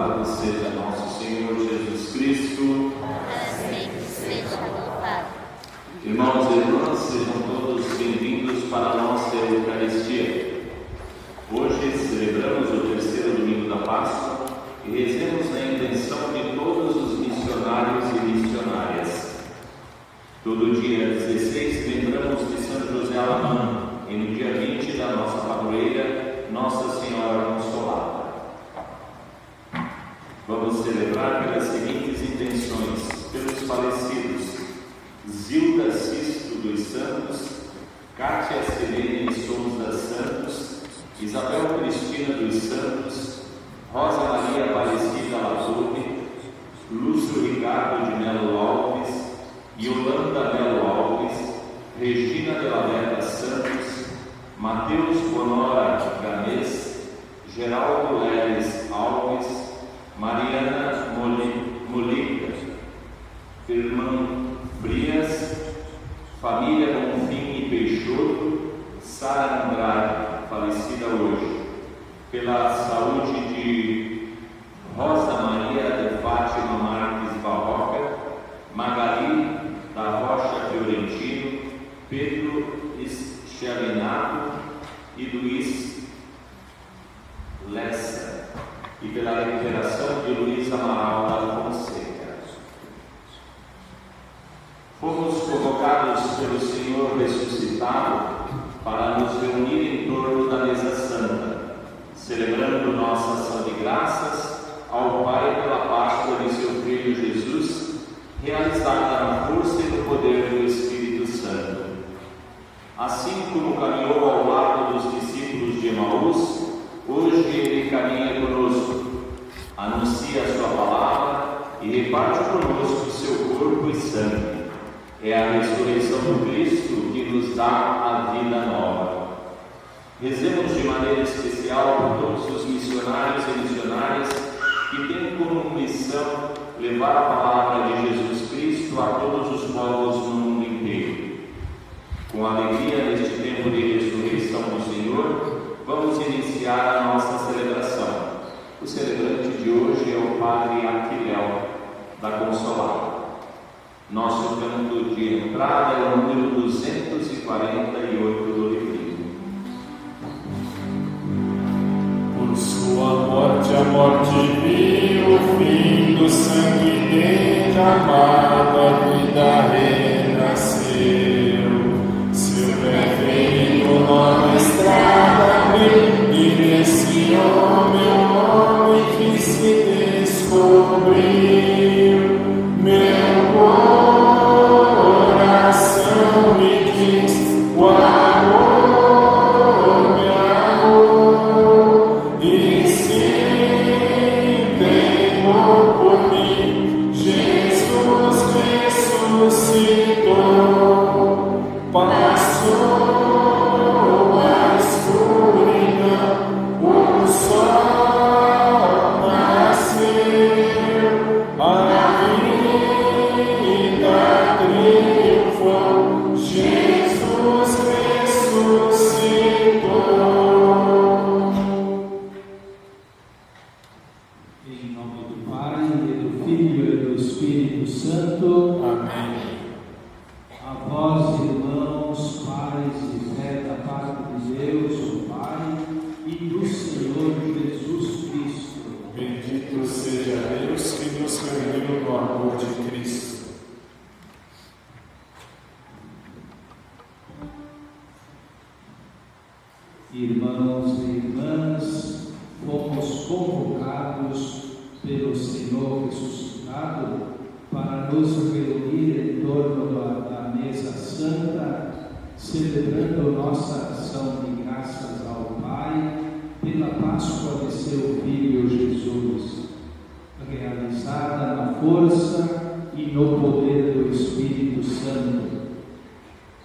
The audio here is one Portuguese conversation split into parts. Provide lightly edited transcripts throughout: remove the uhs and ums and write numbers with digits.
Louvado seja nosso Senhor Jesus Cristo. Sempre seja louvado. Irmãos e irmãs, sejam todos bem-vindos para a nossa Eucaristia. Hoje celebramos o terceiro domingo da Páscoa e rezemos na intenção de todos os missionários e missionárias. Todo dia 16 lembramos de São José Alamã e no dia 20 da nossa padroeira, Nossa Senhora Consolada. Vamos celebrar pelas seguintes intenções: pelos falecidos: Zilda Sisto dos Santos, Cátia Selene Souza Santos, Isabel Cristina dos Santos, Rosa Maria Aparecida Latorre, Lúcio Ricardo de Melo Alves, Yolanda Melo Alves, Regina de la Veta Santos, Mateus Bonora Gamês, Geraldo Leles Alves, Mariana Molina, Firmão Frias, família Bonfim e Peixoto, Sara Andrade, falecida hoje, pela saúde de Rosa Maria de Fátima Marques Barroca, Magali da Rocha Fiorentino, Pedro Schelinato e Luiz Lessa, e pela recuperação de Luiz Amaral da Fonseca. Fomos convocados pelo Senhor ressuscitado para nos reunir em torno da mesa santa, celebrando nossa ação de graças ao Pai pela Páscoa de seu Filho Jesus, realizada na força e no poder do Espírito Santo. Assim como caminhou ao lado dos discípulos de Emaús, hoje Ele caminha conosco, anuncia a sua palavra e reparte conosco o seu corpo e sangue. É a ressurreição do Cristo que nos dá a vida nova. Rezemos de maneira especial por todos os missionários e missionárias que têm como missão levar a palavra de Jesus Cristo a todos os povos no mundo inteiro. Com alegria neste tempo de ressurreição do Senhor, vamos iniciar a nossa celebração. O celebrante de hoje é o Padre Aquiléu, da Consolada. Nosso canto de entrada é o número 248 do livrinho. Por sua morte, a morte viu, o fim do sangue derramado, a vida renasceu. Seu pé veio nova estrada abriu, e nesse homem que se descobriu. Meu coração me diz, o amor, meu amor, e se entregou por mim. Jesus ressuscitou, passou a escuridão, o sol nasceu, a vida triunfou, Jesus ressuscitou. Em nome do Pai, e do Filho e do Espírito Santo. Amém. A vós, irmãos, pais e fé da parte de Deus, o Pai, e do Senhor Jesus Cristo. Bendito seja Deus que nos reuniu no amor de Cristo. Irmãos e irmãs, fomos convocados pelo Senhor ressuscitado para nos reunir em torno da mesa santa, celebrando nossa ação de graças ao Pai pela Páscoa de seu Filho Jesus, realizada na força e no poder do Espírito Santo.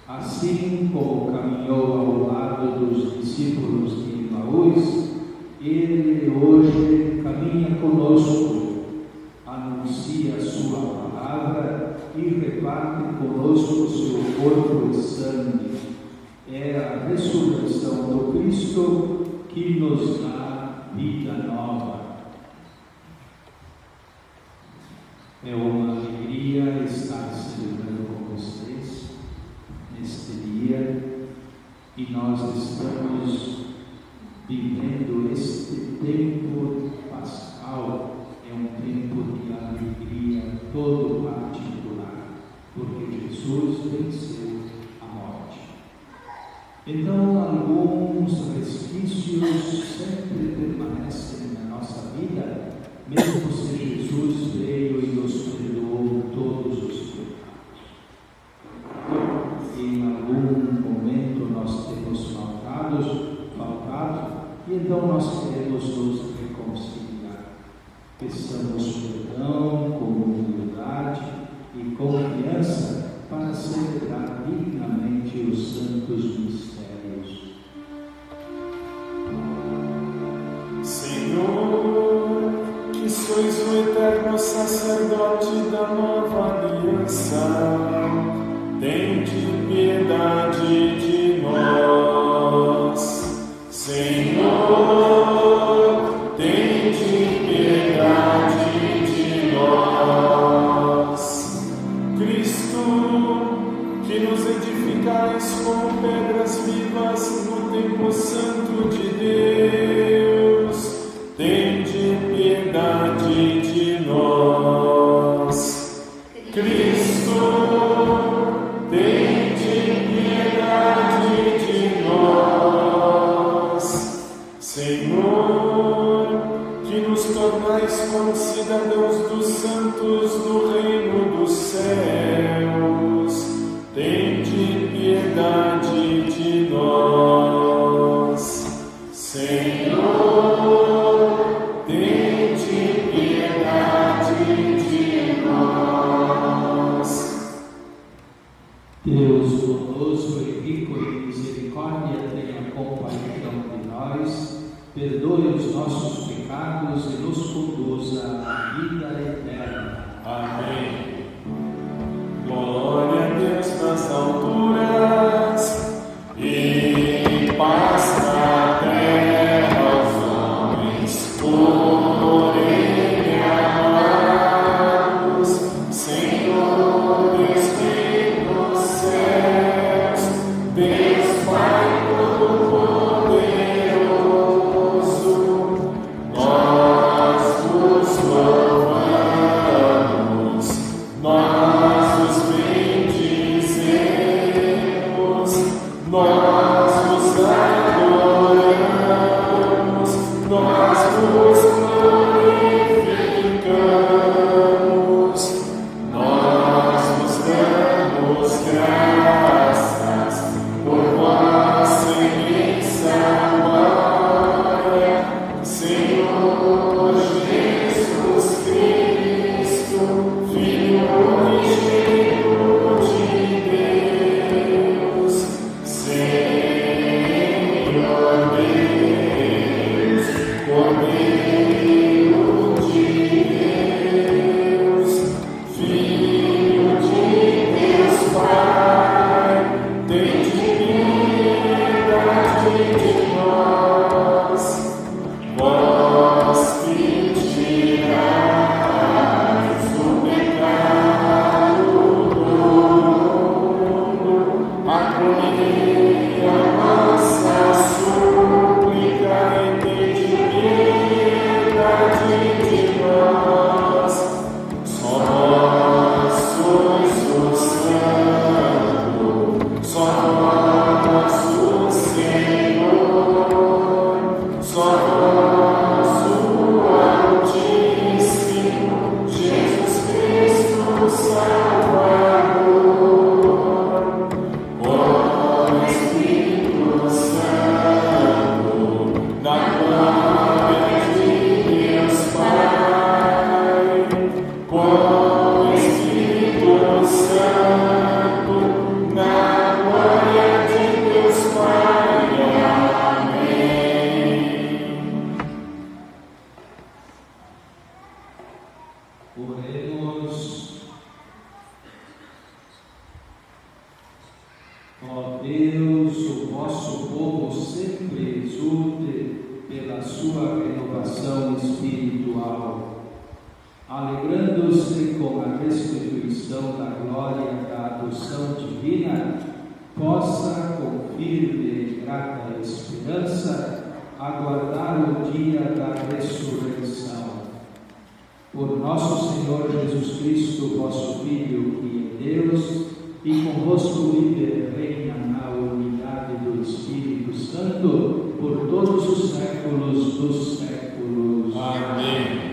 Assim como caminhou ao lado dos discípulos de Emaús, Ele hoje caminha conosco, anuncia a sua palavra e reparte conosco o seu corpo e sangue. É a ressurreição do Cristo que nos dá vida nova. É uma alegria estar celebrando com vocês neste dia e nós estamos vivendo este tempo pascal. É um tempo de alegria todo particular, porque Jesus venceu a morte. Então, alguns resquícios sempre permanecem na nossa vida, mesmo se Jesus veio e nos perdoou todos os pecados. Em algum momento nós temos faltado, e então nós queremos nos reconciliar. Peçamos perdão com humildade e confiança para celebrar dignamente os santos mistérios. Senhor, que sois o eterno sacerdote da nova aliança, tende piedade de nós. Senhor, tende piedade de nós. Cristo, que nos edificais como pedras vivas no templo santo de Deus, tende piedade de nós. Cristo, tende piedade de nós. Senhor, que nos tornais como cidadãos dos santos no reino dos céus, tende piedade de nós. Senhor, tende piedade de nós. Deus bondoso e rico em misericórdia, tenha compaixão de nós, perdoe os nossos pecados e nos conduza à vida eterna. Amém. Glória a Deus nas alturas e paz na terra aos homens por Ele amados. Senhor, Deus que nos céus, Deus Pai Todo-Poderoso, nós vos louvamos, nós vos bendizemos, nós vos adoramos, nós vos glorificamos, nós vos damos graças por vossa imensa glória, Senhor Jesus Cristo, Filho unigênito de Deus, Senhor Deus, Cordeiro de Deus, Filho de Deus Pai, tende piedade de nós. Vós que tirais o pecado do mundo, acolhei a nossa súplica e tende piedade de nós. Só vós sois o Santo, só vós o Senhor, só vós o Altíssimo, Jesus Cristo Salvador. Ó Espírito Santo, na glória de Deus Pai, com Espírito Santo, na glória de Deus Pai. Amém. Oremos. Ó Deus, o vosso povo sempre exulte pela sua renovação espiritual. alegrando-se com a restituição da glória da adoção divina, possa, com firme e grata esperança, aguardar o dia da ressurreição. Por nosso Senhor Jesus Cristo, vosso Filho, que é Deus, e convosco vive e reina na unidade do Espírito Santo, por todos os séculos dos séculos. Amém.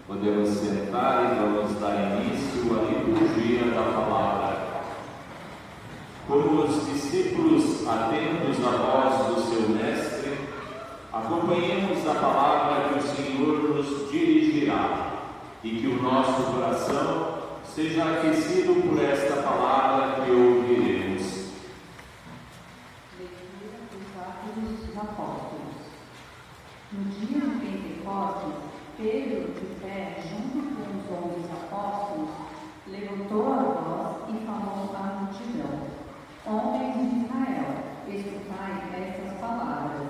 Podemos sentar e vamos dar início à liturgia da palavra. Como os discípulos atentos à voz do seu mestre, acompanhemos a palavra que o Senhor nos dirigirá e que o nosso coração seja aquecido por esta palavra que ouviremos. Leitura dos Atos dos Apóstolos. No dia de Pentecostes, Pedro, de pé, junto com os 11 apóstolos, levantou a voz e falou à multidão: Homens de Israel, escutai estas palavras.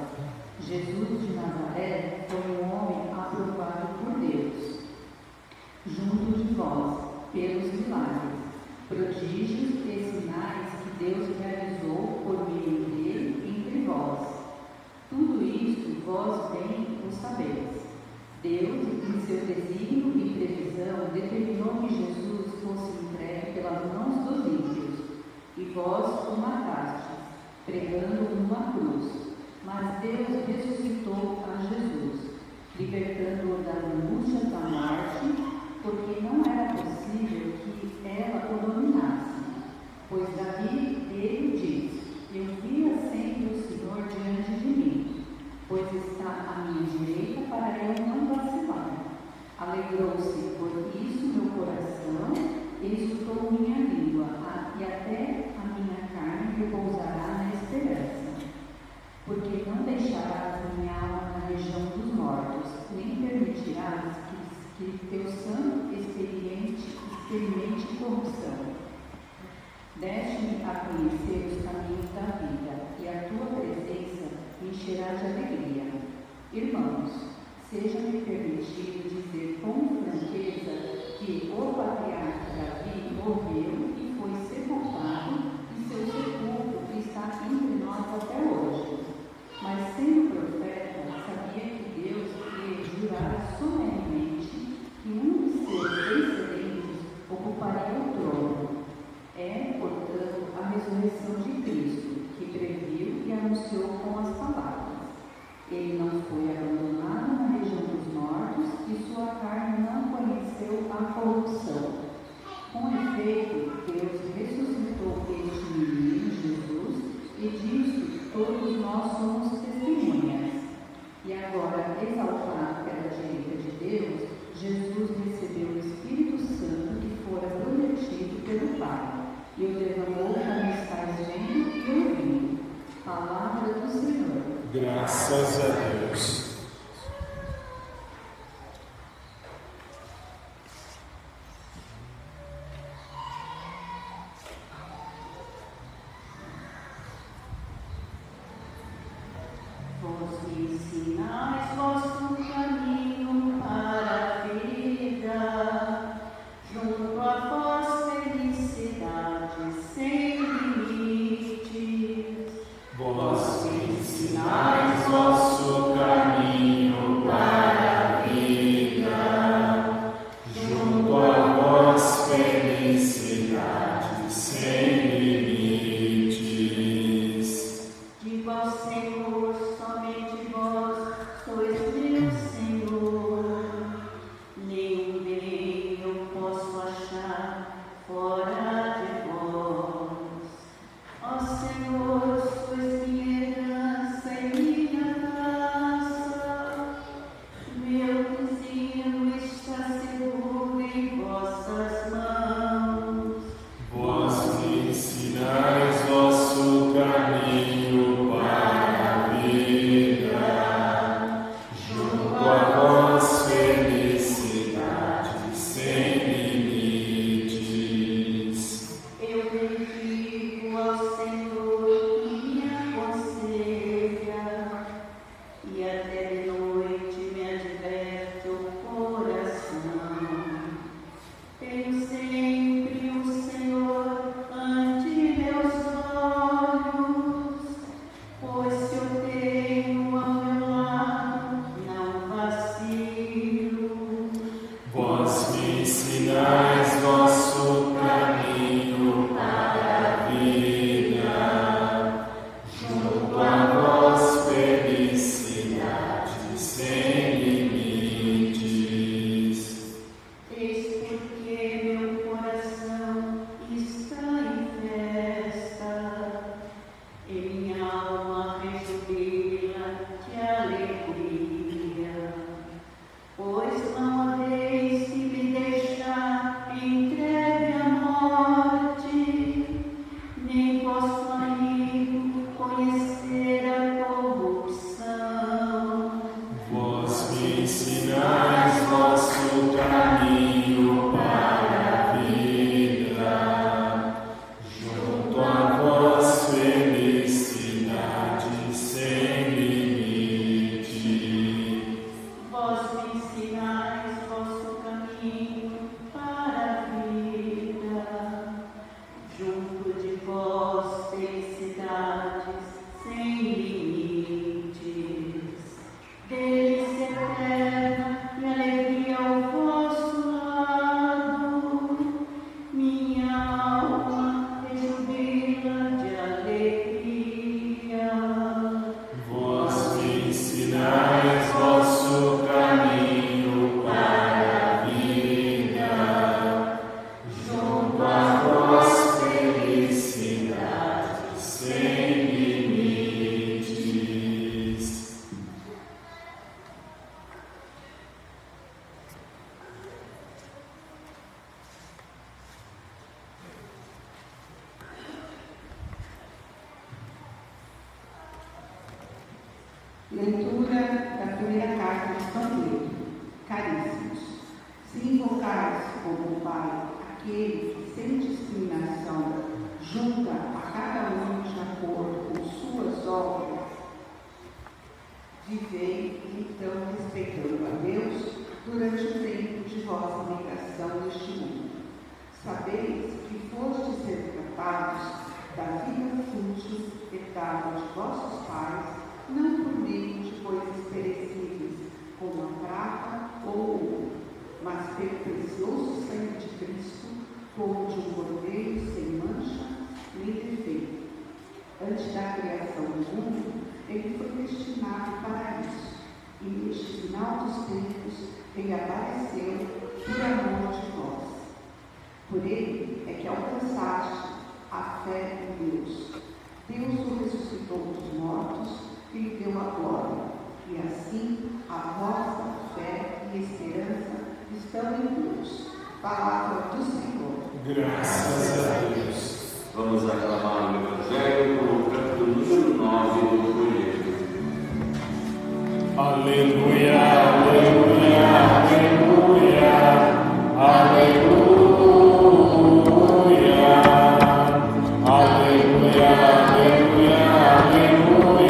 Jesus de Nazaré foi um homem aprovado por Deus, junto de vós, pelos milagres, prodígios e sinais que Deus realizou por meio dele entre vós. Tudo isto vós bem o sabeis. Deus, em seu desígnio e previsão, determinou que Jesus fosse entregue pelas mãos dos ímpios, e vós o matastes, pregando numa cruz. Mas Deus ressuscitou a Jesus, libertando-o da angústia da morte, porque não era possível que ela o dominasse. Pois Davi, ele diz: Eu via sempre o Senhor diante de mim, pois está à minha direita para eu não vacilar. Alegrou-se por isso meu coração, e escutou minha língua, e até a minha carne repousará na esperança. Porque não deixarás minha alma na região dos mortos, nem permitirás que teu santo experimente corrupção. Deste-me a conhecer os caminhos da vida, e a tua presença me encherá de alegria. Irmãos, seja-me permitido dizer com franqueza que o patriarca Davi morreu e foi sepultado, e seu sepulcro está entre nós até hoje. Mas, sendo profeta, sabia que Deus lhe jurara solenemente que um de seus descendentes ocuparia o trono. É, portanto, a ressurreição de Cristo, que previu e anunciou com as palavras: Ele não foi abandonado na região dos mortos, e sua carne não conheceu a corrupção. Com efeito, Deus ressuscitou este menino, Jesus, e disso todos nós somos testemunhas. E agora, exaltado pela direita de Deus, Jesus recebeu o Espírito Santo que fora prometido pelo Pai, e o derramou como estáis vendo e ouvindo. Palavra do Senhor. Graças a Deus. Vós me ensinais vosso caminho para a vida, junto a vós felicidade sem limites. Vós me ensinais vosso caminho para a vida, junto a vós felicidade sem limites. De vós, Senhor, somente vós sois me ensinais vosso caminho para a vida, junto a vós felicidade sem limite. Vós me ensinais vosso caminho para a vida, junto de vós felicidades sem limites. Delícia eterna e alegria ao vosso lado, minha alma exubila de alegria. Vós me ensinais vosso caminho para a vida, junto a vós felicidade sem limites. Leitura da primeira carta de São Pedro. Caríssimos, se invocais como Pai aquele que, sem discriminação, julga a cada um de acordo com suas obras, vivei então respeitando a Deus durante o tempo de vossa migração neste mundo. Sabeis que fostes resgatados da vida fútil herdada de vossos pais, não por meio de coisas perecíveis, como a prata ou o ouro, mas pelo precioso sangue de Cristo, como de um cordeiro sem mancha nem defeito. Antes da criação do mundo, ele foi destinado para isso, e neste final dos tempos, ele apareceu por amor de vós. Por ele é que alcançaste a fé em Deus. Deus o ressuscitou dos mortos e lhe deu a glória, e assim a vossa fé e esperança estão em Deus. Palavra do Senhor. Graças a Deus. Vamos aclamar o Evangelho com o capítulo número 9 do folheto. Aleluia, aleluia, aleluia, aleluia, aleluia,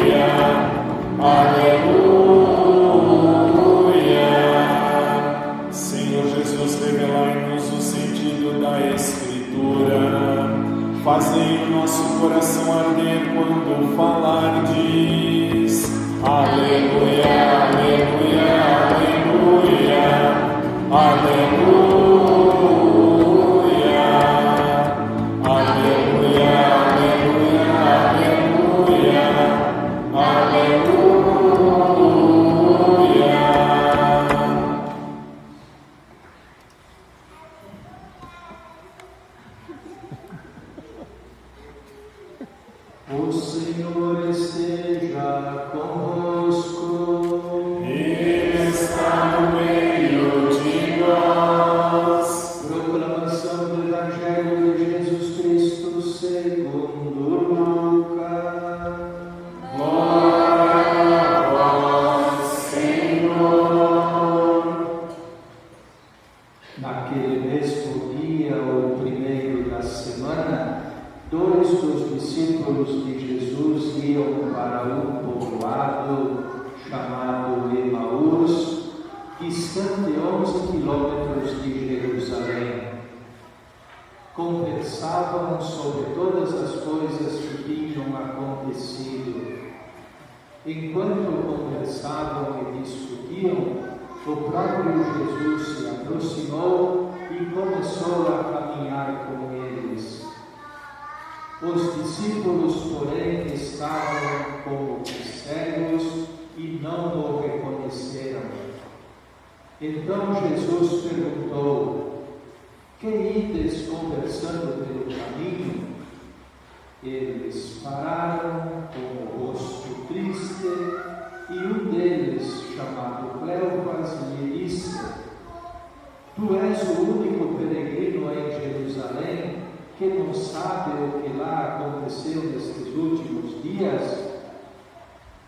aleluia, aleluia. Senhor Jesus, revelai-nos o sentido da Escritura, fazei o nosso coração arder quando falardes. Aleluia, aleluia, aleluia, aleluia, aleluia, aleluia, aleluia, aleluia. O Senhor esteja convosco. Ele está no meio de nós. Proclamação do Evangelho de Jesus Cristo segundo Lucas. Glória a vós, Senhor. Naquele mesmo dia, o primeiro da semana, dois dos discípulos de Jesus iam para um povoado chamado Emaús, distante 11 quilômetros de Jerusalém. Conversavam sobre todas as coisas que tinham acontecido. Enquanto conversavam e discutiam, o próprio Jesus se aproximou e começou a caminhar com eles. Os discípulos, porém, estavam como que cegos e não o reconheceram. Então Jesus perguntou: que ides conversando pelo caminho? Eles pararam com o rosto triste e um deles, chamado Cleofas, lhe disse: tu és o único peregrino em Jerusalém que não sabe o que lá aconteceu nestes últimos dias?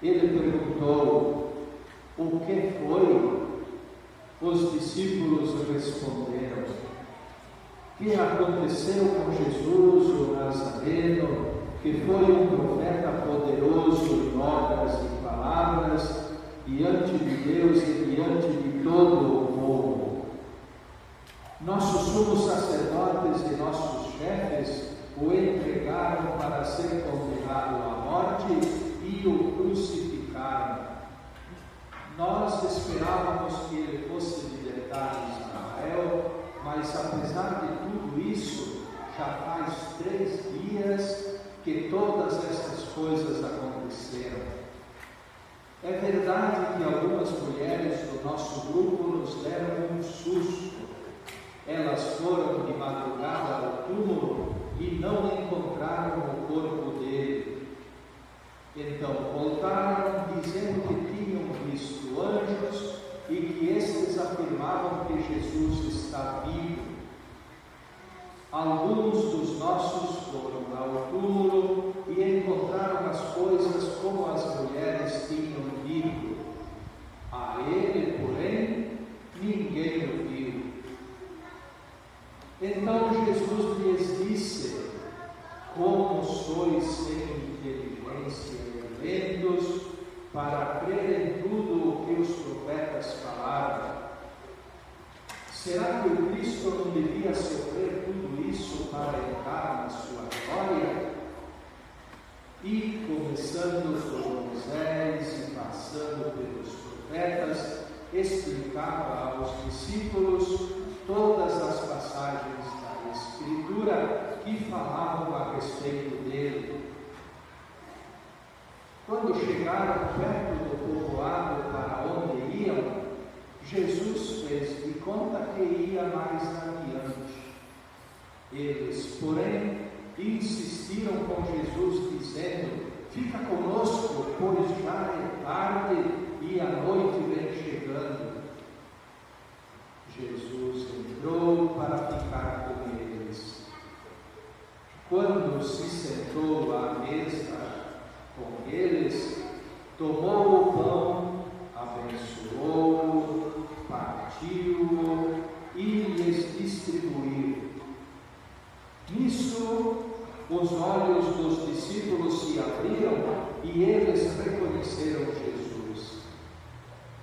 Ele perguntou: o que foi? Os discípulos responderam: que aconteceu com Jesus, o Nazareno, que foi um profeta poderoso em obras e palavras, diante de Deus e diante de todo o povo. Nossos sumos sacerdotes e nossos chefes o entregaram para ser condenado à morte e o crucificaram. Nós esperávamos que ele fosse libertado de Israel, mas apesar de tudo isso, já faz 3 dias que todas essas coisas aconteceram. É verdade que algumas mulheres do nosso grupo nos deram um susto. Elas foram de madrugada ao túmulo e não encontraram o corpo dele. Então voltaram dizendo que tinham visto anjos e que estes afirmavam que Jesus está vivo. Alguns dos nossos foram ao túmulo e encontraram as coisas como as mulheres tinham dito. A ele, porém, ninguém o viu. Então Jesus lhes disse: como sois sem inteligência e lentos para crer em tudo o que os profetas falaram? Será que o Cristo não devia sofrer tudo isso para entrar na sua glória? E, começando por Moisés e passando pelos profetas, explicava aos discípulos todas as passagens da Escritura que falavam a respeito dele. Quando chegaram perto do povoado para onde iam, Jesus fez de conta que ia mais adiante. Eles, porém, insistiram com Jesus, dizendo: fica conosco, pois já é tarde e a noite vem chegando. Jesus entrou para ficar com eles. Quando se sentou à mesa com eles, tomou o pão, abençoou-o, partiu-o e lhes distribuiu. Nisso, os olhos dos discípulos se abriram e eles reconheceram Jesus.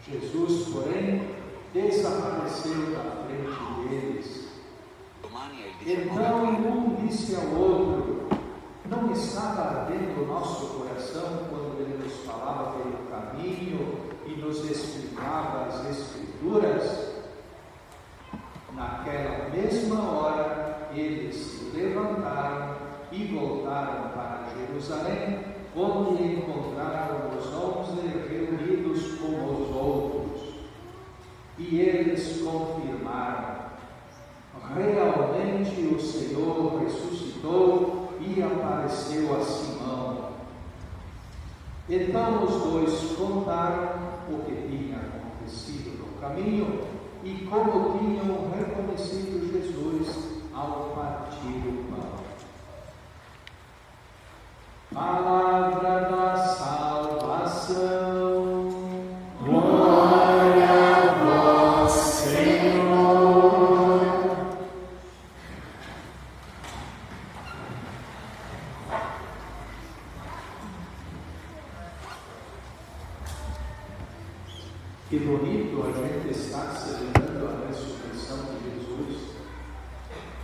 Jesus, porém, desapareceu da frente deles. Então um disse ao outro: não estava ardendo o nosso coração quando ele nos falava pelo caminho e nos explicava as Escrituras? Naquela mesma hora, eles se levantaram e voltaram para Jerusalém, onde encontraram os 11 reunidos com os outros. E eles confirmaram: realmente o Senhor ressuscitou e apareceu a Simão. Então os dois contaram o que tinha acontecido no caminho e como tinham reconhecido Jesus ao partir o pão. Palavra da salvação. Glória a vós, Senhor. Que bonito a gente estar celebrando a ressurreição de Jesus.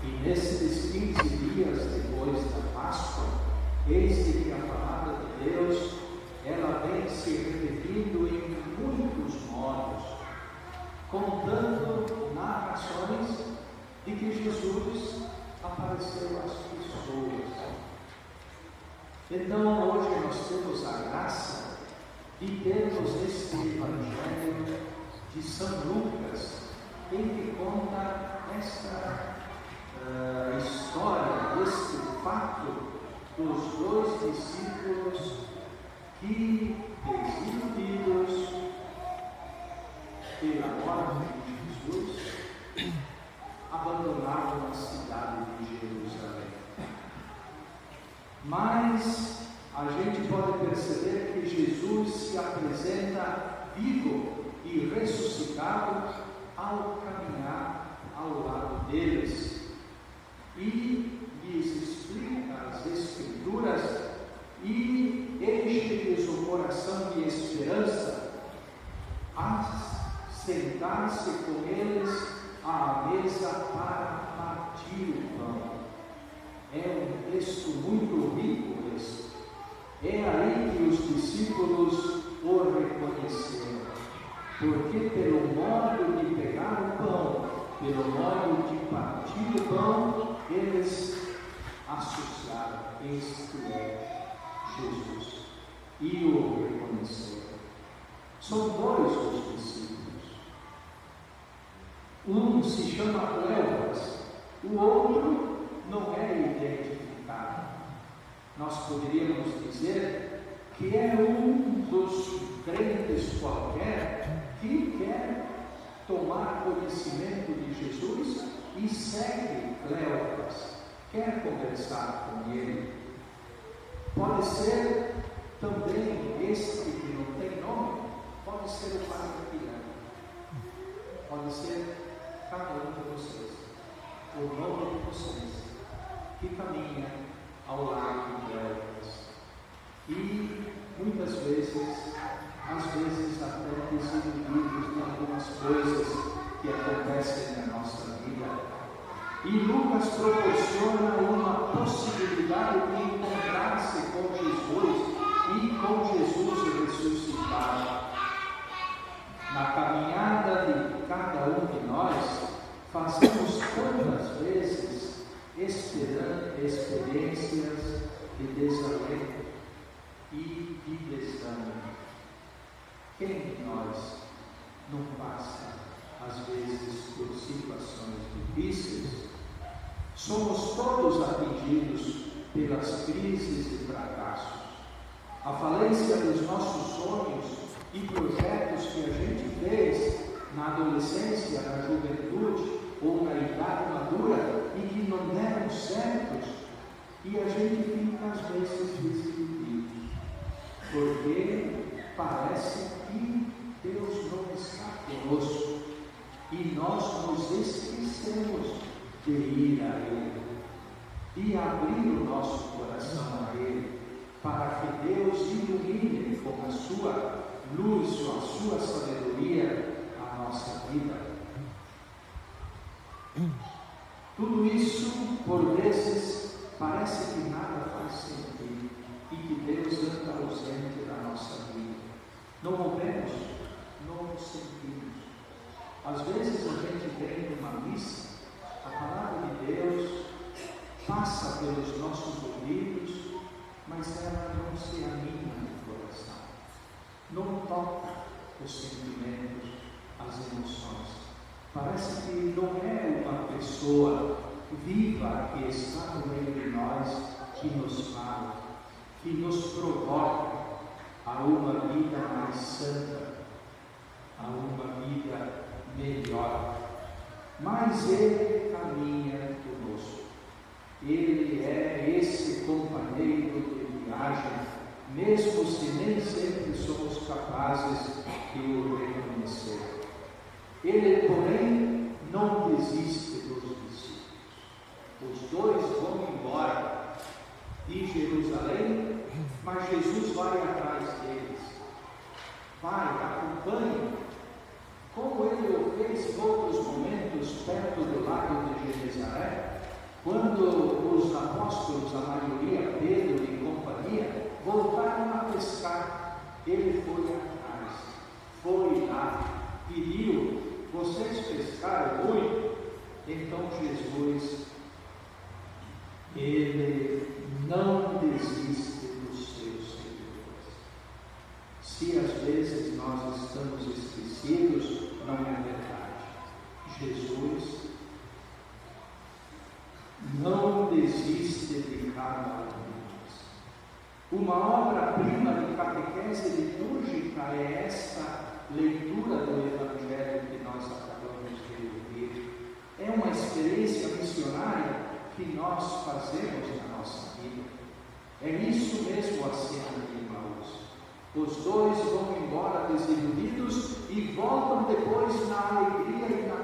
E nesses 15 dias depois da Páscoa, eis que a palavra de Deus, ela vem se repetindo em muitos modos, contando narrações de que Jesus apareceu às pessoas. Então hoje nós temos a graça de termos este Evangelho de São Lucas, em que conta esta história, este fato dos 2 discípulos que, desiludidos pela morte de Jesus, abandonaram a cidade de Jerusalém. Mas a gente pode perceber que Jesus se apresenta vivo e ressuscitado ao caminhar ao lado deles e lhes explica as Escrituras e enche-lhes o coração de esperança a sentar-se com eles à mesa para partir o pão. É um texto muito rico esse. É aí que os discípulos o reconheceram, porque pelo modo de pegar o pão, pelo modo de partir o pão, eles associaram: este é Jesus, e o reconheceram. São dois os discípulos. Um se chama Cleopas, o outro não é identificado. Nós poderíamos dizer que é um dos crentes qualquer que quer tomar conhecimento de Jesus e segue Cleopas, quer conversar com ele. Pode ser também este que não tem nome, pode ser o Padre Aquilano, pode ser cada um de vocês, o nome de vocês, que caminha ao lado de Cleopas. E muitas vezes, às vezes até desiludidos de algumas coisas que acontecem na nossa vida. E Lucas proporciona uma possibilidade de encontrar-se com Jesus e com Jesus ressuscitado. Na caminhada de cada um de nós, fazemos tantas vezes experiências de desalento e de desânimo. Quem de nós não passa, às vezes, por situações difíceis? Somos todos atingidos pelas crises e fracassos. A falência dos nossos sonhos e projetos que a gente fez na adolescência, na juventude ou na idade madura e que não deram certos, e a gente fica às vezes desiludido, porque parece que Deus não está conosco e nós nos esquecemos de ir a Ele, de abrir o nosso coração a Ele, para que Deus ilumine com a sua luz, com a sua sabedoria, a nossa vida. Tudo isso, por vezes, parece que nada faz sentido e que Deus anda ausente da nossa vida. Não ouvemos, não sentimos. Às vezes a gente vem numa missa, a palavra de Deus passa pelos nossos ouvidos, mas ela não se anima no coração, não toca os sentimentos, as emoções. Parece que não é uma pessoa viva que está no meio de nós, que nos fala, que nos provoca a uma vida mais santa, a uma vida melhor. Mas Ele caminha conosco. Ele é esse companheiro de viagem, mesmo se nem sempre somos capazes de o reconhecer. Ele, porém, não desiste dos discípulos. Os dois vão embora de Jerusalém, mas Jesus vai atrás deles. Vai, acompanha, como ele o fez em outros momentos perto do lago de Genezaré, quando os apóstolos, a maioria, Pedro e companhia, voltaram a pescar. Ele foi atrás, foi lá, pediu: vocês pescaram muito? Então Jesus, Ele não desiste dos seus seguidores. Se às vezes nós estamos esquecidos, não é verdade. Jesus não desiste de cada um de nós. Uma obra-prima de catequese litúrgica é esta leitura do Evangelho que nós acabamos de ouvir. É uma experiência missionária que nós fazemos na nossa vida. É isso mesmo a cena de Emmaus. Os dois vão embora desiludidos e voltam depois na alegria e na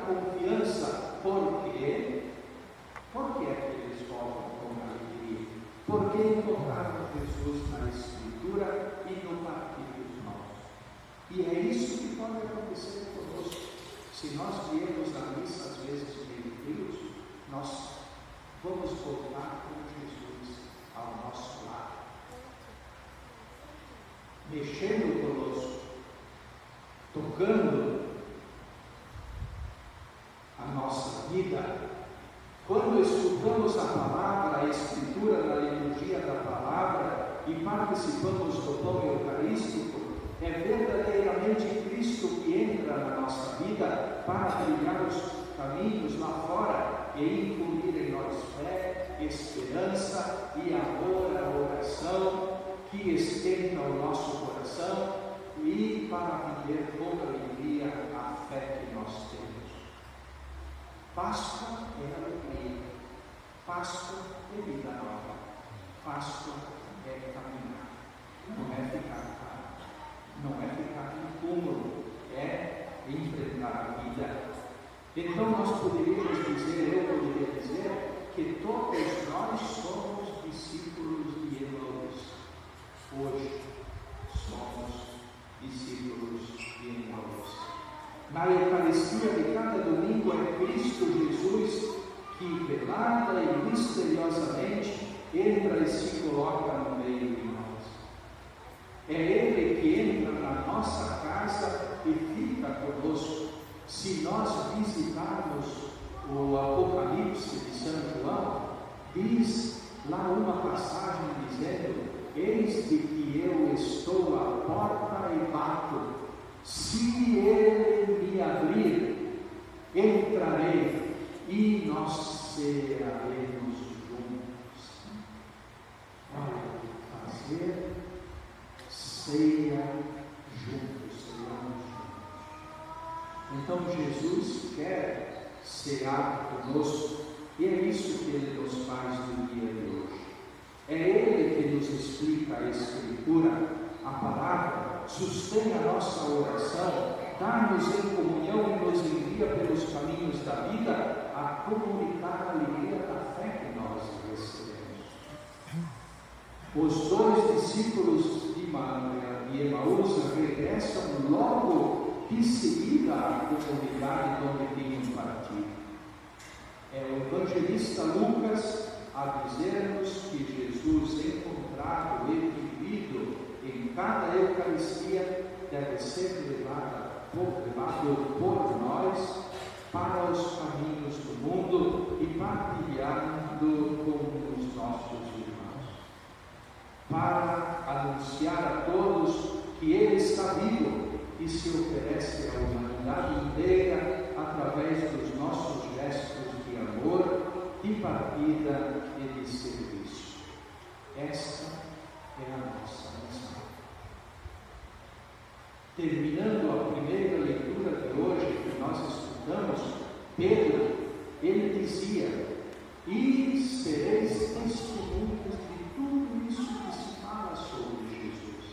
Se nós viemos à missa às vezes meio frios, nós vamos voltar com Jesus ao nosso lado, mexendo conosco, tocando a nossa vida. Quando escutamos a palavra, a Escritura na liturgia da palavra e participamos do pão eucarístico, é verdadeiramente Cristo que entra na nossa vida para trilhar os caminhos lá fora e incutir em nós fé, esperança e amor à oração que esquenta o nosso coração e para viver com alegria a fé que nós temos. Páscoa é alegria, Páscoa é vida nova, Páscoa é caminhar, não é ficar parado, não é ficar no túmulo, é enfrentar a vida. Então nós poderíamos dizer, eu poderia dizer, que todos nós somos discípulos de Emmaus. Hoje somos discípulos de Emmaus. Na Eucaristia de cada domingo é Cristo Jesus que, velada e misteriosamente, entra e se coloca no meio de nós. É Ele que entra na nossa casa e fica conosco. Se nós visitarmos o Apocalipse de São João, diz lá uma passagem dizendo: eis de que eu estou à porta e bato. Se Ele me abrir, entrarei e nós cearemos juntos. Olha, fazer ceia juntos, cearemos juntos. Então Jesus quer cear conosco e é isso que Ele nos faz no dia de hoje. É Ele que nos explica a Escritura, a palavra, sustém a nossa oração, dá-nos em comunhão e nos envia pelos caminhos da vida a comunicar a alegria da fé que nós recebemos. Os dois discípulos de Emmaus regressam logo em seguida à comunidade onde tinham partido. É o evangelista Lucas a dizer-nos que Jesus, encontrado e vivido em cada Eucaristia, deve ser levado por nós para os caminhos do mundo e partilhando com os nossos irmãos, para anunciar a todos que Ele está vivo e se oferece à humanidade inteira através dos nossos gestos de amor, de partida e de serviço. Esta é a nossa missão. Terminando a primeira leitura de hoje que nós estudamos, Pedro, ele dizia: e sereis testemunhas de tudo isso que se fala sobre Jesus.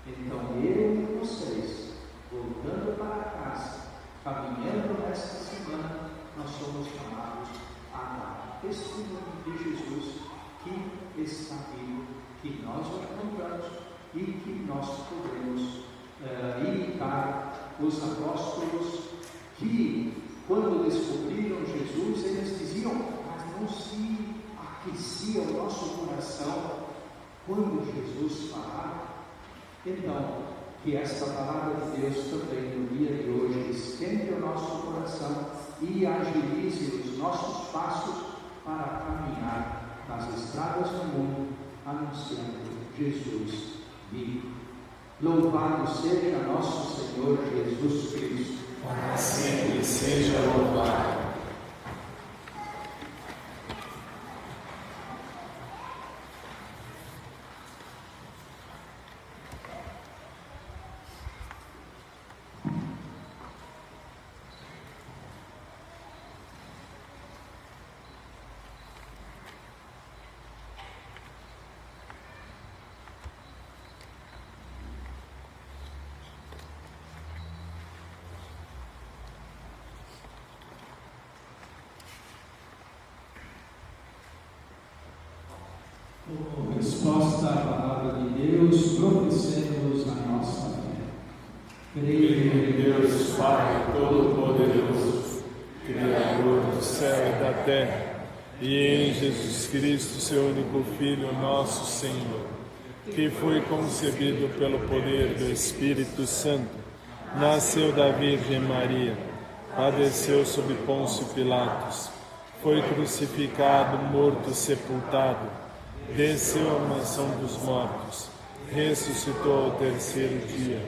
Então eu e vocês, voltando para casa, caminhando nesta semana, nós somos chamados a dar testemunho de Jesus que está vivo, que nós o encontramos e que nós podemos imitar os apóstolos que, quando descobriram Jesus, eles diziam, mas não se aquecia o nosso coração quando Jesus falava. Então, que esta palavra de Deus também no dia de hoje esquente o nosso coração e agilize os nossos passos para caminhar nas estradas do mundo, anunciando Jesus vivo. Louvado seja nosso Senhor Jesus Cristo. Para sempre seja louvado. Como resposta à palavra de Deus, professemos a nossa fé. Creio em Deus, Pai Todo-Poderoso, Todo-Poderoso, Criador do céu e da terra, e em Jesus Cristo, seu único Filho, nosso Senhor, que foi concebido pelo poder do Espírito Santo, nasceu da Virgem Maria, padeceu sob Pôncio Pilatos, foi crucificado, morto, sepultado, desceu à mansão dos mortos, ressuscitou ao terceiro dia,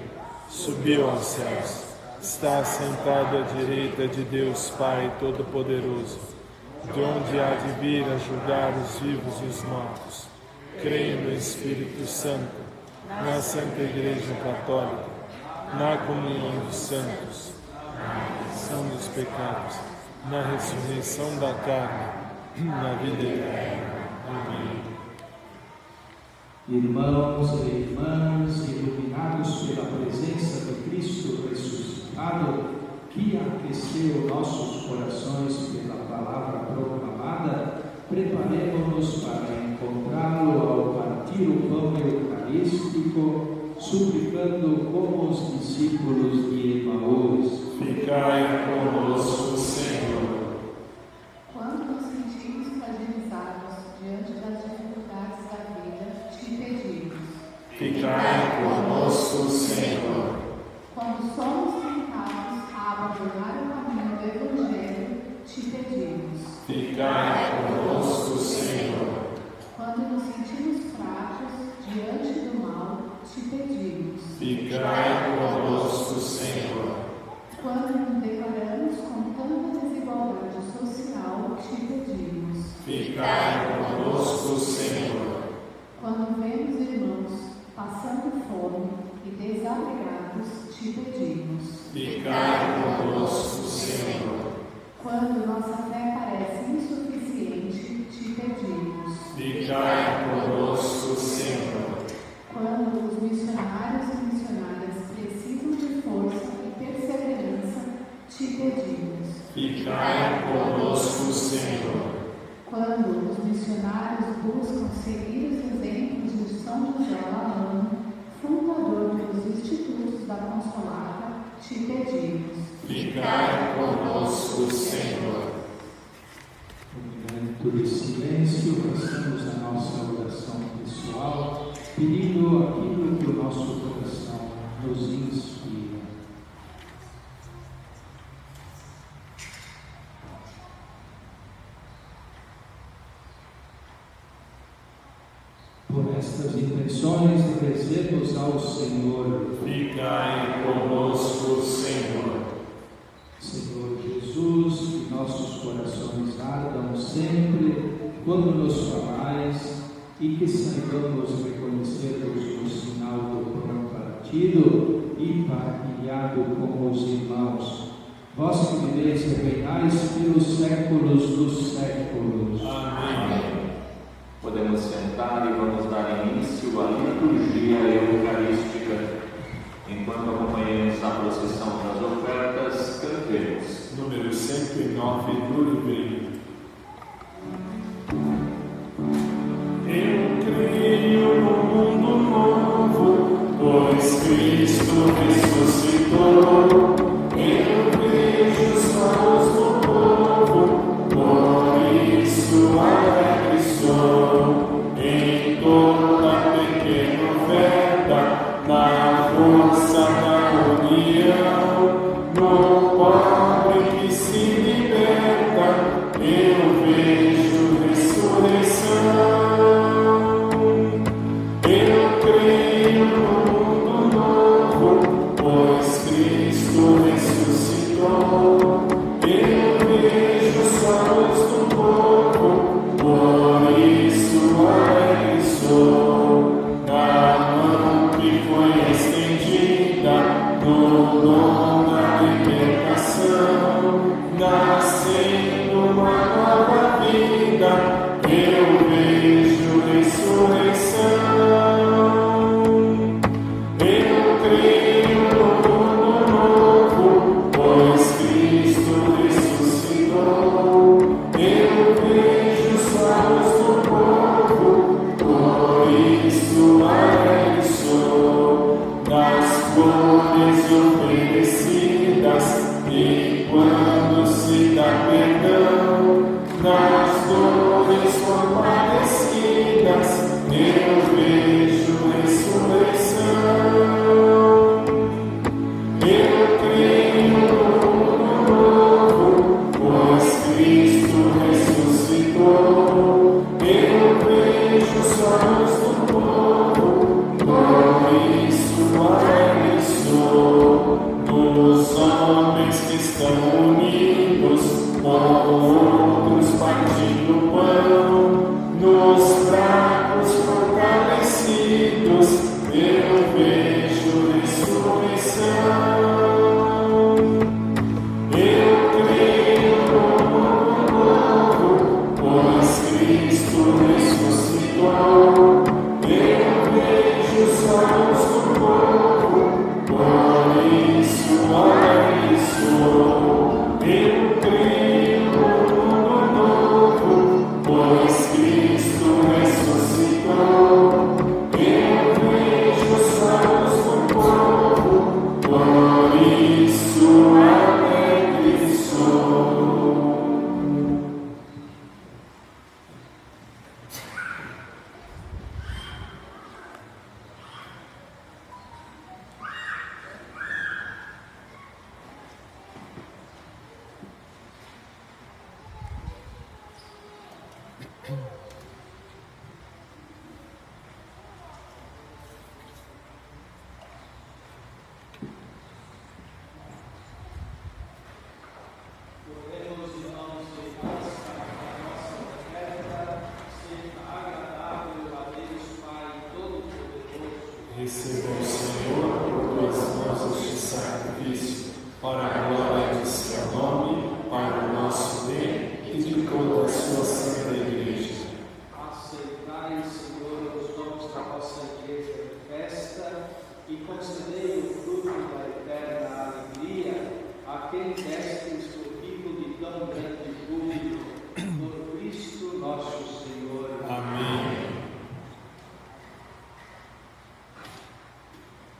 subiu aos céus, está sentado à direita de Deus Pai Todo-Poderoso, de onde há de vir a julgar os vivos e os mortos. Creio no Espírito Santo, na Santa Igreja Católica, na comunhão dos santos, na remissão dos pecados, na ressurreição da carne, na vida eterna. Amém. Irmãos e irmãs, iluminados pela presença de Cristo ressuscitado, que aqueceu nossos corações pela palavra proclamada, preparemos-nos para encontrá-lo ao partir o pão eucarístico, suplicando como os discípulos de Emaús: Ficai conosco, Senhor. Quando nos sentimos fragilizados diante das dificuldades da vida, te pedimos. Ficai conosco, Senhor. Quando somos tentados a abandonar o caminho do Evangelho, te pedimos. Ficai conosco, Senhor. Quando nos sentimos fracos diante do mal, te pedimos. Ficai conosco, Senhor. Quando nos deparamos com tanta desigualdade social, te pedimos. Ficai conosco, Senhor. Quando vemos irmãos passando fome e desabrigados, te pedimos. Ficai conosco, Senhor. Quando nossa fé parece insuficiente, te pedimos. Ficai conosco, Senhor. Quando os missionários e missionárias precisam de força e perseverança, te pedimos. Ficai conosco, Senhor. Quando os missionários buscam seguir os exemplos de São José Lamano, fundador dos Institutos da Consolata, te pedimos. Ficai conosco, Senhor. No momento de silêncio, façamos a nossa oração pessoal, pedindo aquilo que o nosso coração nos inspira. Por estas intenções, rezemos ao Senhor. Ficai conosco, Senhor. Senhor Jesus, que nossos corações ardam sempre quando nos falais e que saibamos reconhecer-vos no sinal do pão partido e partilhado com os irmãos. Vós que viveis e reinais pelos séculos dos séculos. Amém. Podemos sentar e vamos dar início à liturgia eucarística. Enquanto acompanhamos a procissão das ofertas, cantemos. Número 109 do livrinho. Eu creio no mundo novo, pois Cristo ressuscitou. Eu vejo os maus do povo, por isso alegre sou. Em toda pequena oferta, na força da união, no pobre que se liberta, eu vejo ressurreição. Eu creio no mundo novo, pois Cristo ressuscitou. Eu vejo os olhos do povo, por isso alegre sou. Na mão que foi estendida, no dom da libertação, nascendo uma nova vida, eu vejo ressurreição. Eu creio no mundo novo, pois Cristo ressuscitou. Eu vejo os olhos do povo, por isso alegre sou. Das cores oferecidas, e quando Receba o Senhor por tuas mãos este sacrifício, para a glória de seu nome, para o nosso bem e de toda a sua santa igreja. Aceitai, Senhor, os dons da vossa igreja de festa e concedei o fruto da eterna alegria a quem destes o rico de tão grande júbilo, por Cristo nosso Senhor. Amém.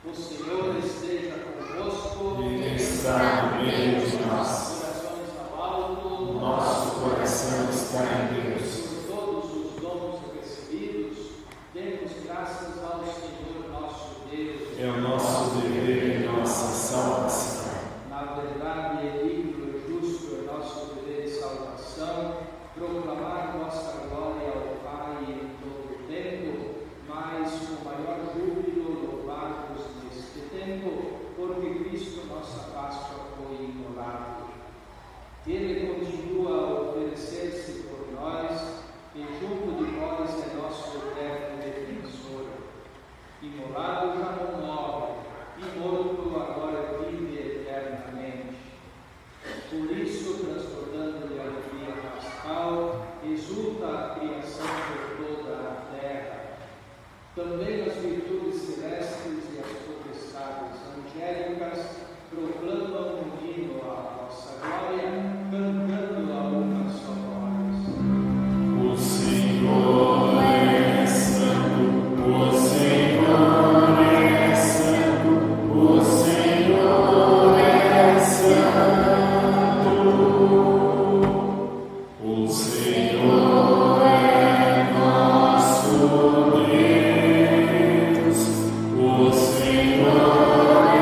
O Senhor esteja convosco. Ele está no meio de nós. Corações ao alto. Nosso coração está em Deus. Por todos os dons recebidos, demos graças ao Senhor nosso Deus. É o nosso dever e nossa salvação. Na verdade, é digno e justo é nosso dever e salvação, proclamar vossa glória ao Pai em todo o tempo, mas com maior júbilo louvar-vos neste tempo, porque Cristo nossa Páscoa foi imolado. Ele continua a oferecer-se por nós, e junto de nós é nosso eterno defensor. Imolado já não morre, e morto agora vive eternamente. Por isso, transbordando de alegria pascal, exulta a criação por toda a terra. Também as virtudes celestes e as potestades angélicas proclamam um hino à vossa glória, cantando a uma só voz. O Senhor é santo, o Senhor é santo, o Senhor é santo. O Senhor é nosso Deus, o Senhor é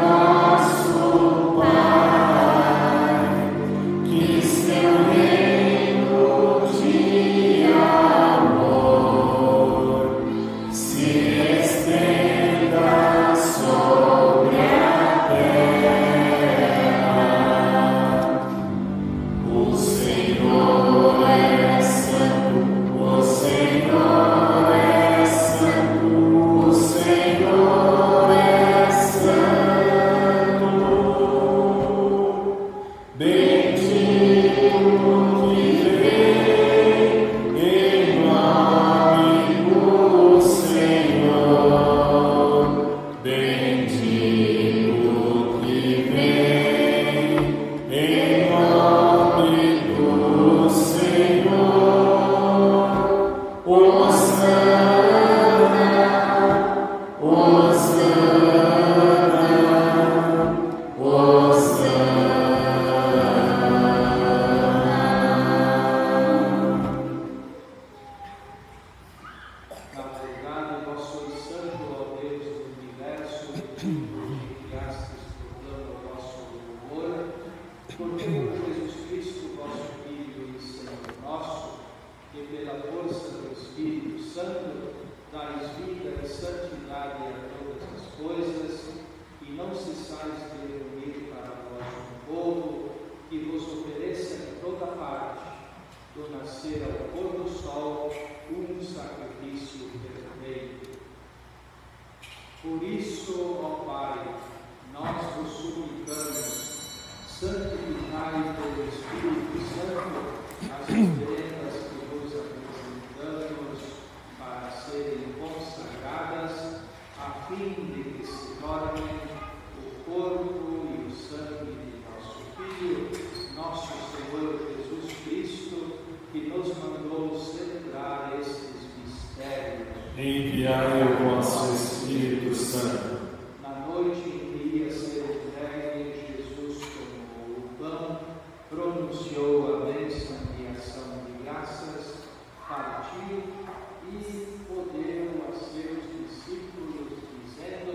nosso Pai, que seu reino de amor se estenda sobre a terra. O Senhor é santo, o Senhor é santo, o Senhor é santo. Bendito que vem em nome do Senhor. Bendito que vem em nome do Senhor. Hosana, Hosana, Hosana. Na verdade, vós sois santo, ó Deus do universo, que criastes proclama o vosso louvor, porque por Jesus Cristo, vosso Filho e Senhor nosso, que pela força do Espírito Santo dais vida e santidade a todas as coisas, e não cessais de reunir para vós um povo que vos ofereça em toda parte, do nascer ao pôr do sol, um sacrifício perfeito. Por isso, ó Pai, nós vos suplicamos, santificai pelo Espírito Santo as oferendas que vos apresentamos para serem consagradas, a fim de que se tornem o corpo e o sangue de nosso Filho, nosso Senhor Jesus Cristo, que nos mandou celebrar estes mistérios. Enviai o vosso Espírito Santo. Na noite em que ia ser entregue, Jesus tomou o pão, pronunciou a bênção de ação de graças, partiu e o deu a seus discípulos, dizendo: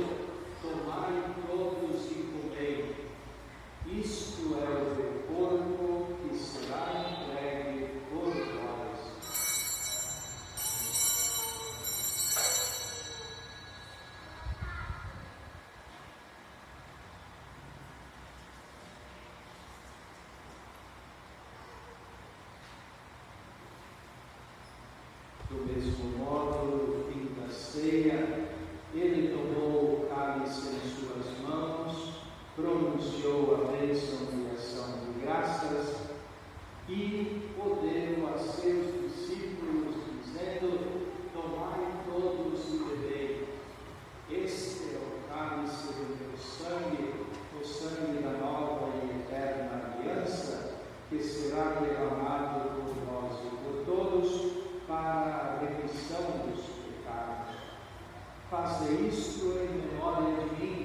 tomai todos e comei. Isto é o meu corpo que será entregue por vós. mesmo modo, no fim da ceia, ele tomou o cálice em suas mãos, pronunciou a bênção de ação de graças e o deu a seus discípulos, dizendo: tomai todos e bebei. Este é o cálice do meu sangue, o sangue da nova e eterna aliança, que será derramado por nós e por todos para a remissão dos pecados. Faze isto em memória de mim.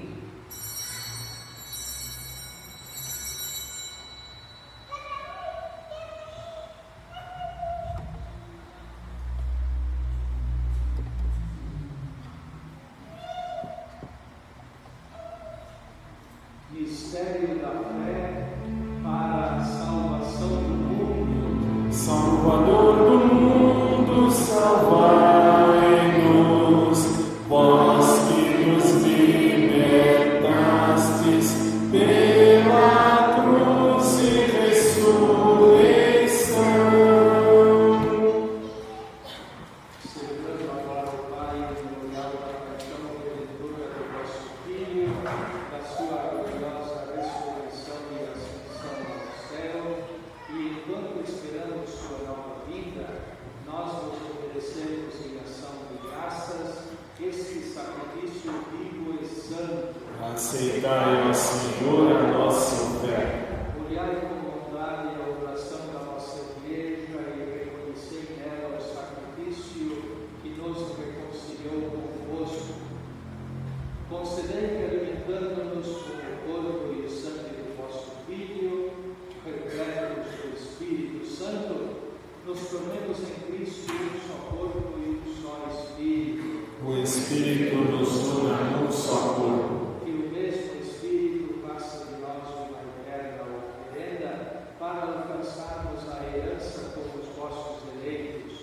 Mistério da fé para a salvação do mundo. Salvador do mundo, salvai-nos, vós que nos libertastes pela cruz e ressurreição. Celebrando agora o Pai no memorial da paixão redentora do vosso Filho, da sua gloriosa ressurreição e ascensão ao céu, e enquanto esperamos sua nova vinda, nós nos oferecemos em ação de graças este sacrifício vivo e santo. Aceitai, ó Senhor, a nossa oferta. Olhai com bondade a oração da nossa Igreja e reconhecei nela o sacrifício que nos reconciliou convosco. Concedei que, alimentando-nos com o corpo e o sangue do vosso Filho, repletos do Espírito Santo, nos tornemos em Cristo um só corpo e um só Espírito. O Espírito nos una num só corpo. Que o mesmo Espírito faça de nós uma eterna oferenda para alcançarmos a herança como os vossos eleitos.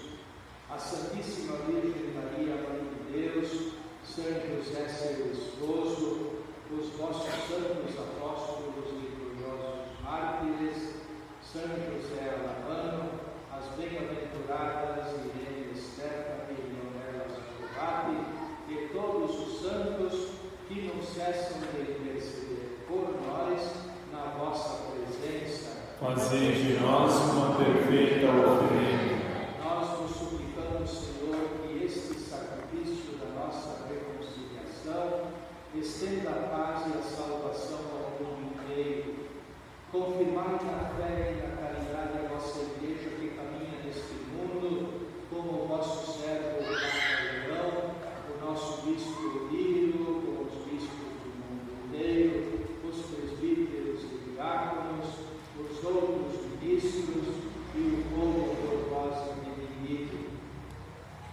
A Santíssima Virgem Maria, Mãe de Deus, São José, seu esposo, os vossos santos apóstolos e gloriosos mártires, São José Alamano, as bem-aventuradas Irene Stephanie e Leonela Scovati, e todos os santos que não cessam de interceder por nós na vossa presença. Fazei de nós uma perfeita oferenda. Nós vos suplicamos, Senhor, que este sacrifício da nossa reconciliação estenda a paz e a salvação ao mundo inteiro. Confirmai na fé e na caridade a vossa Igreja que caminha neste mundo, como o vosso servo Leão, o nosso bispo Lírio, com os bispos do mundo inteiro, os presbíteros e diáconos, os outros ministros e o povo por vós redimido.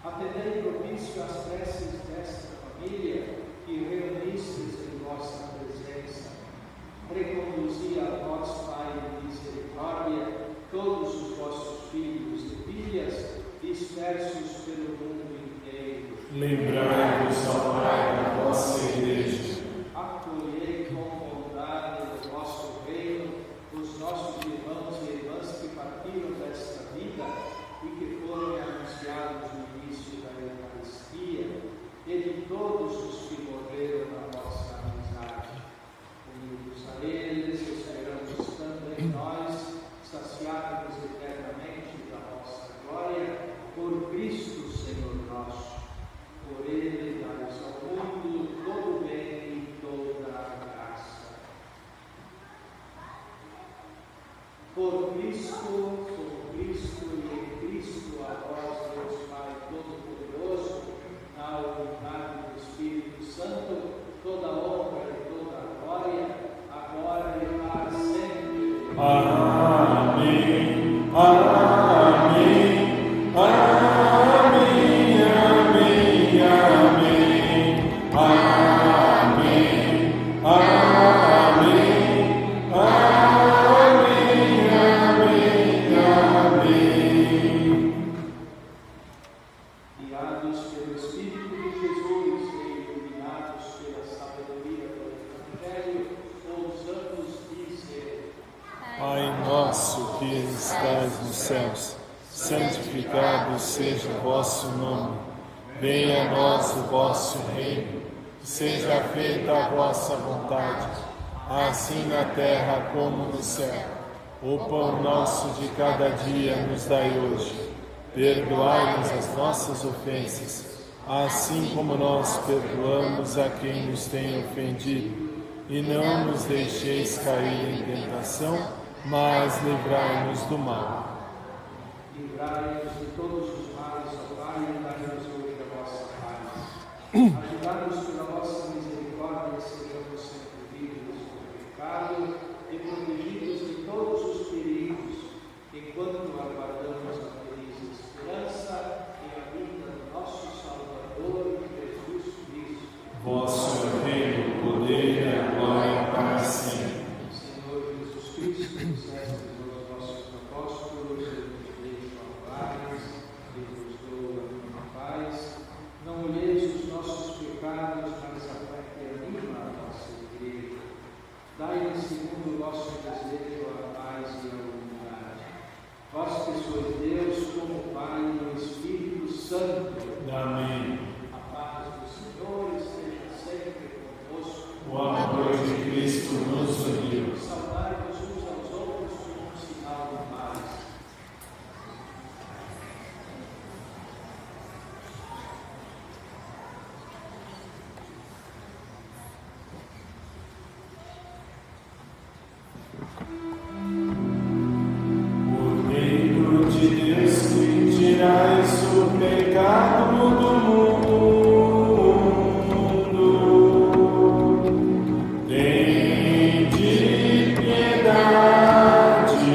Atendei propício às preces desta família que reunistes em vossa presença. Reconduzi a vós, Pai de misericórdia, todos os vossos filhos e filhas dispersos pelo mundo inteiro. Lembrai-vos, ó Pai, da vossa Igreja. Acolhei com bondade no vosso reino os nossos irmãos e irmãs que partiram desta vida e que foram anunciados no início da Eucaristia, e de todos os que morreram na vossa amizade. Unidos a eles, esperamos também nós, saciados eternamente da vossa glória, por Cristo, Senhor nosso. Por Ele dais ao mundo todo o bem e toda a graça. Por Cristo, com Cristo e em Cristo, a vós, Deus Pai Todo-Poderoso, na unidade do Espírito Santo, toda honra e toda glória, agora e para sempre. Amém. Amém. Amém. Amém. Amém. Amém. Amém. Guiados pelo Espírito de Jesus e iluminados pela sabedoria do Evangelho, ousamos dizer: Pai nosso que estais nos céus, santificado seja o vosso nome. Venha a nós o vosso reino. Seja feita a vossa vontade, assim na terra como no céu. O pão nosso de cada dia nos dai hoje. Perdoai-nos as nossas ofensas, assim como nós perdoamos a quem nos tem ofendido. E não nos deixeis cair em tentação, mas livrai-nos do mal. Livrai-nos de todos os males, ó Pai, e dai-nos hoje a vossa paz. Ajudai-nos pela vossa misericórdia, sejamos sempre livres do pecado e protegidos de todos os perigos, enquanto aguardamos a feliz esperança e a vinda do nosso Salvador, Jesus Cristo. Vosso é o reino, o poder e a glória para sempre. Senhor Jesus Cristo, disseste aos vossos apóstolos, eu vos deixo a paz e vos dou a paz. Não olheis os nossos pecados, mas a fé que anima a nossa igreja. Dai-nos, segundo o vosso desejo, a paz e a unidade. Vós que sois Deus, como o Pai e o Espírito Santo. Amém. A paz do Senhor esteja sempre convosco. O amor de Cristo nos uniu. Saudai-vos uns aos outros como um sinal de paz. Cordeiro de Deus, que tirais o pecado do mundo, tende piedade,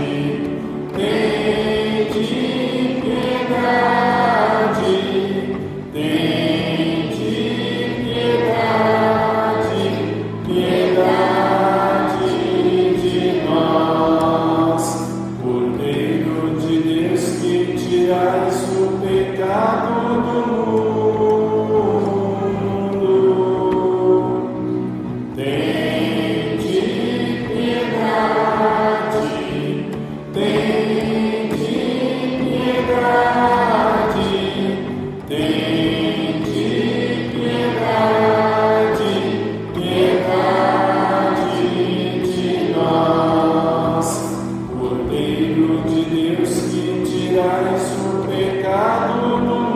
tende piedade, tende piedade, piedade de nós. Cordeiro de Deus, que tirais o pecado do mundo, tende piedade, tende piedade, tende piedade, piedade de nós. Cordeiro de Deus, que tirais o pecado do mundo,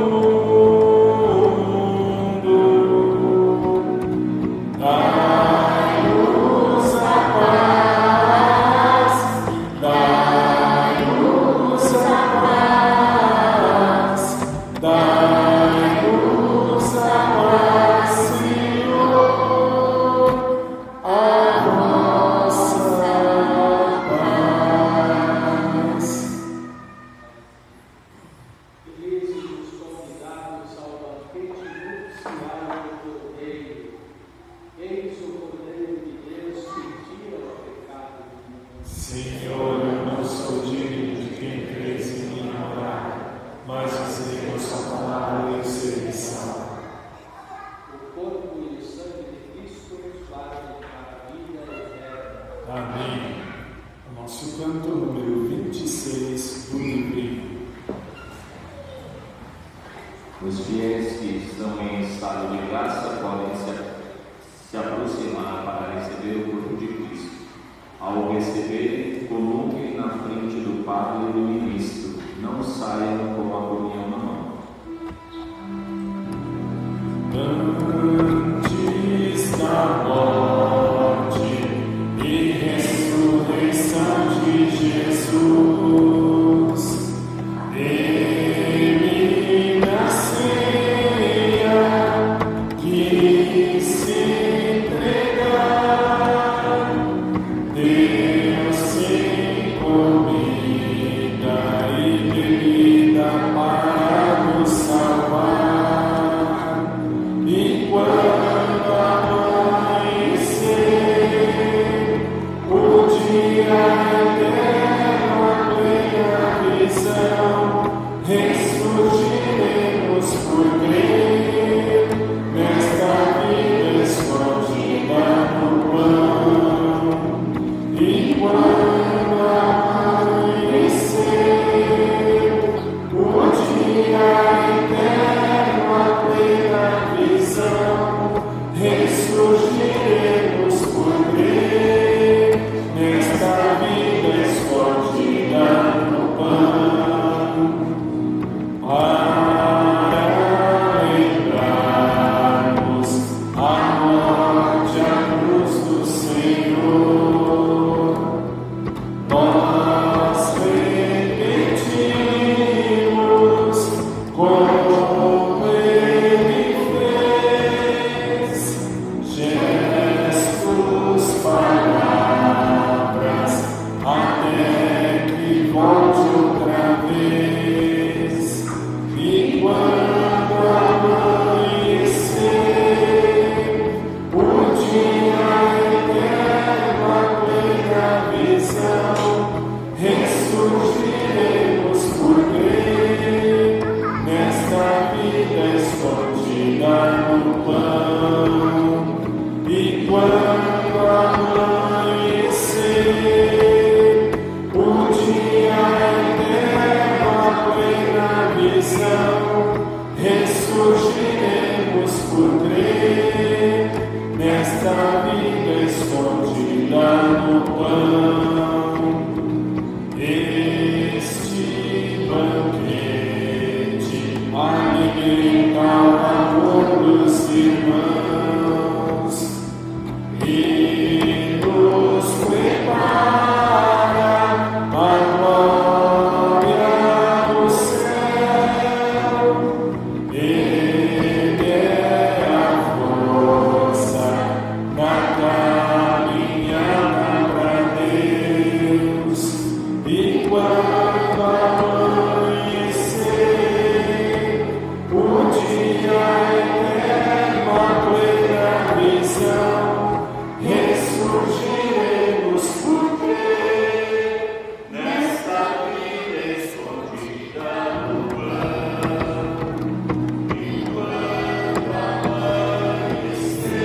dai-nos a paz, dai-nos a paz, dai-nos a paz, Senhor, a vossa paz. Felizes os convidados ao banquete nupcial do Cordeiro. Eis o Cordeiro de Deus que tira o pecado do mundo. Senhor, eu não sou digno de quem crês em mim orar, mas dizei a sua palavra e eu serei salvo. O corpo e o sangue de Cristo nos guardem para a vida eterna. Amém. O nosso canto número 26 do livro. Os fiéis que estão em estado de graça podem se aproximar para receber o corpo de Cristo. Ao receber, coloquem na frente do padre e do ministro. Não saiam com a comunhão na mão. Antes da morte e ressurreição de Jesus, ele na ceia quis se entregar, deu-se comida e bebida para aflição, ressurgiremos por crer, nesta vida escondida no pão. Este banquete alimenta o amor dos irmãos e nos prepara a glória do céu. Ele é a força na caminhada para Deus, e quando amanhecer o dia eterno, a plena visão, ressurgiremos por crer, nesta vida escondida no pão. E quando amanhecer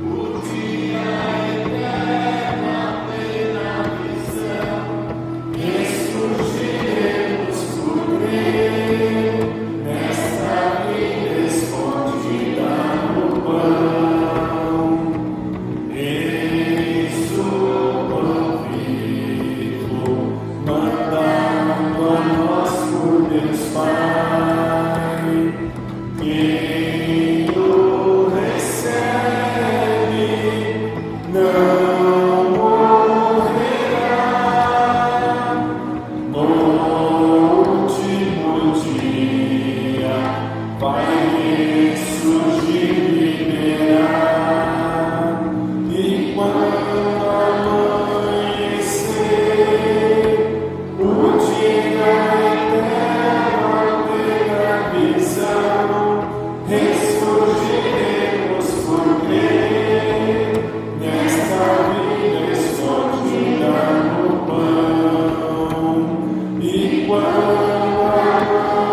o dia eterno, a plena visão, ressurgiremos por crer, nesta vida escondida no pão. Eis o pão vivo, mandado a nós por Deus Pai. Quem o recebe não morrerá. No último dia vai ressurgir e viverá. E quando amanhecer o dia eterno, a plena visão, ressurgiremos por crer, nesta vida escondida no pão. E quando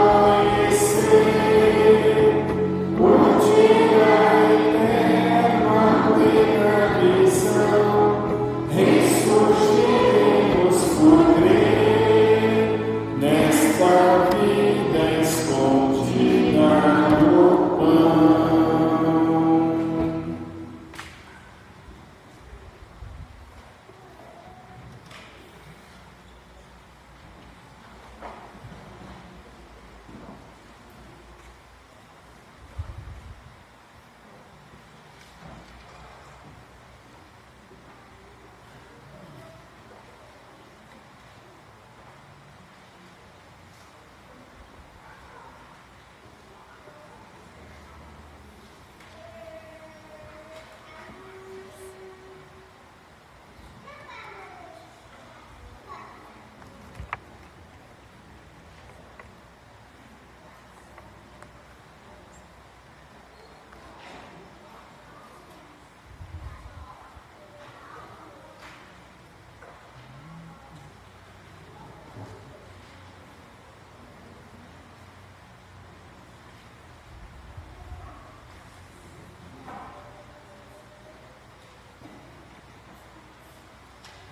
amanhecer o dia eterno, a plena visão, ressurgiremos por crer, nesta vida escondida no pão.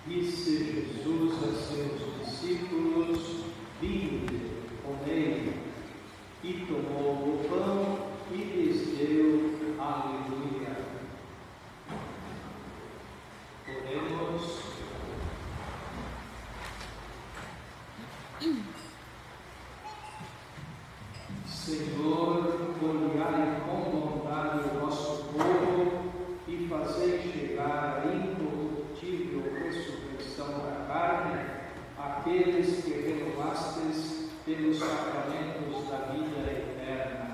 Disse Jesus a seus discípulos: vinde, comei. E tomou o pão e lhes deu. Aleluia. Oremos. Senhor, olhai com bondade o vosso povo e fazei chegar a incorruptível ressurreição da carne aqueles que renovastes pelos sacramentos da vida eterna.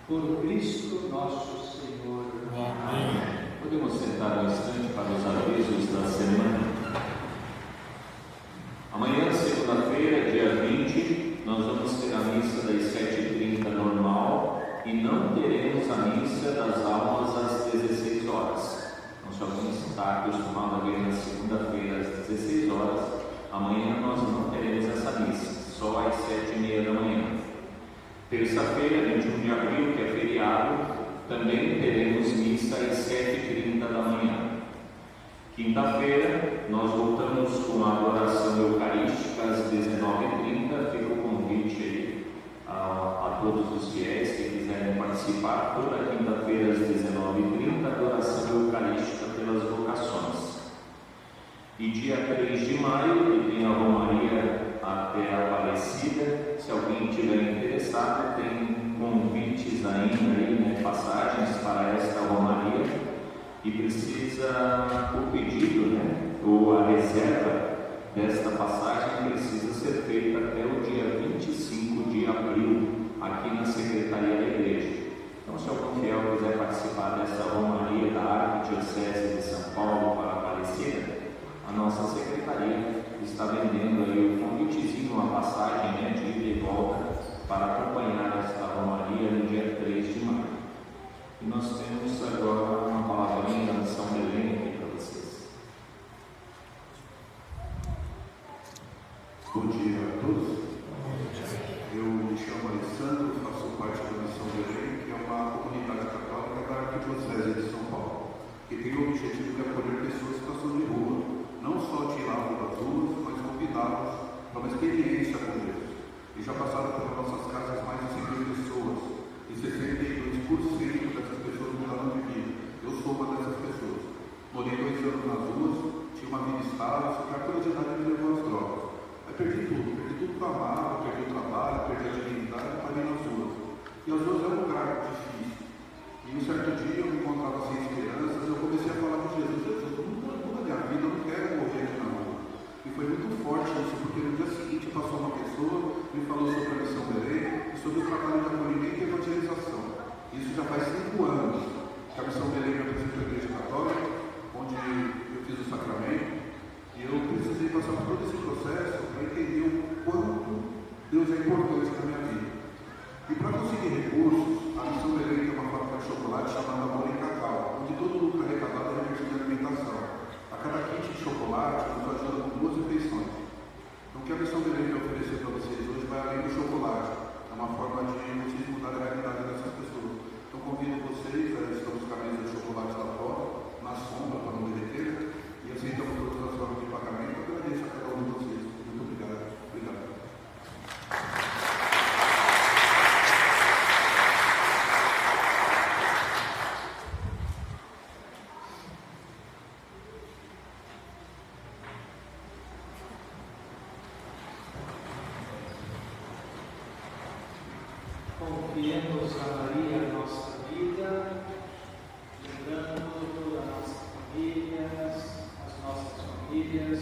Por Cristo nosso Senhor. Amém. Podemos sentar um instante para os avisos da semana. Amanhã, segunda-feira, dia 20, nós vamos ter a missa das 7h30 normal e não teremos a missa das almas às 16 horas. Nós só vamos estar acostumados a ver na segunda-feira às 16 horas. Amanhã nós não teremos essa missa, só às 7h30 da manhã. Terça-feira, 21 de abril, que é feriado, também teremos missa às 7h30 da manhã. Quinta-feira, nós voltamos com a adoração eucarística às 19h30. Fica o convite aí o pedido, né, ou a reserva desta passagem precisa ser feita até o dia 25 de abril, aqui na Secretaria da Igreja. Então, se algum fiel quiser participar dessa romaria da Arquidiocese de São Paulo para Aparecida, a nossa secretaria está vendendo aí o convitezinho, uma passagem, né, de ida e volta para acompanhar esta romaria no dia 3 de maio. E nós temos agora uma palavrinha da São Belém aqui para vocês. Bom dia a todos. Eu me chamo Alessandro, faço parte da Missão Belém, que é uma comunidade católica da Arquidiocese de São Paulo, que tem o objetivo de acolher pessoas em situação de rua, não só tirá-los das ruas, mas convidá-los para uma experiência com Deus. E já passaram pelas nossas casas mais de 100 mil pessoas, e 62% dessas pessoas mudaram de vida. Eu sou uma dessas pessoas. Morei 2 anos nas ruas, tinha uma vida estável, só que a curiosidade me levou às drogas. Aí perdi tudo que eu amava, perdi o trabalho, perdi a dignidade e parei nas ruas. E as ruas é um lugar difícil. E um certo dia eu me encontrava sem esperanças, eu comecei a falar com Jesus: Jesus, muda a minha vida, eu não quero morrer aqui na rua. E foi muito forte isso, porque no dia seguinte passou uma pessoa, me falou sobre a Missão Belém e sobre o trabalho de acolhimento e evangelização. Isso já faz 5 anos que a Missão Belém me apresentou a Igreja Católica, onde eu fiz o sacramento, e eu precisei passar por todo esse processo para entender o quanto Deus é importante na minha vida. E para conseguir recursos, a Missão Belém tem uma fábrica de chocolate chamada Amor em Cacau, onde todo lucro arrecadado é revertido em alimentação. A cada kit de chocolate, nos ajuda com 2 refeições. Então, o que a Missão Belém vai oferecer para vocês hoje vai além do chocolate. É uma forma de vocês mudarem a realidade dessas pessoas. Então, convido vocês a estão os caminhos de chocolate lá fora, na sombra, para não derreter, e aceitamos todas as formas de pagamento. Eu agradeço a cada um de vocês. Muito obrigado. Obrigado. Confiemos a Maria a nossa vida, lembrando todas as nossas famílias,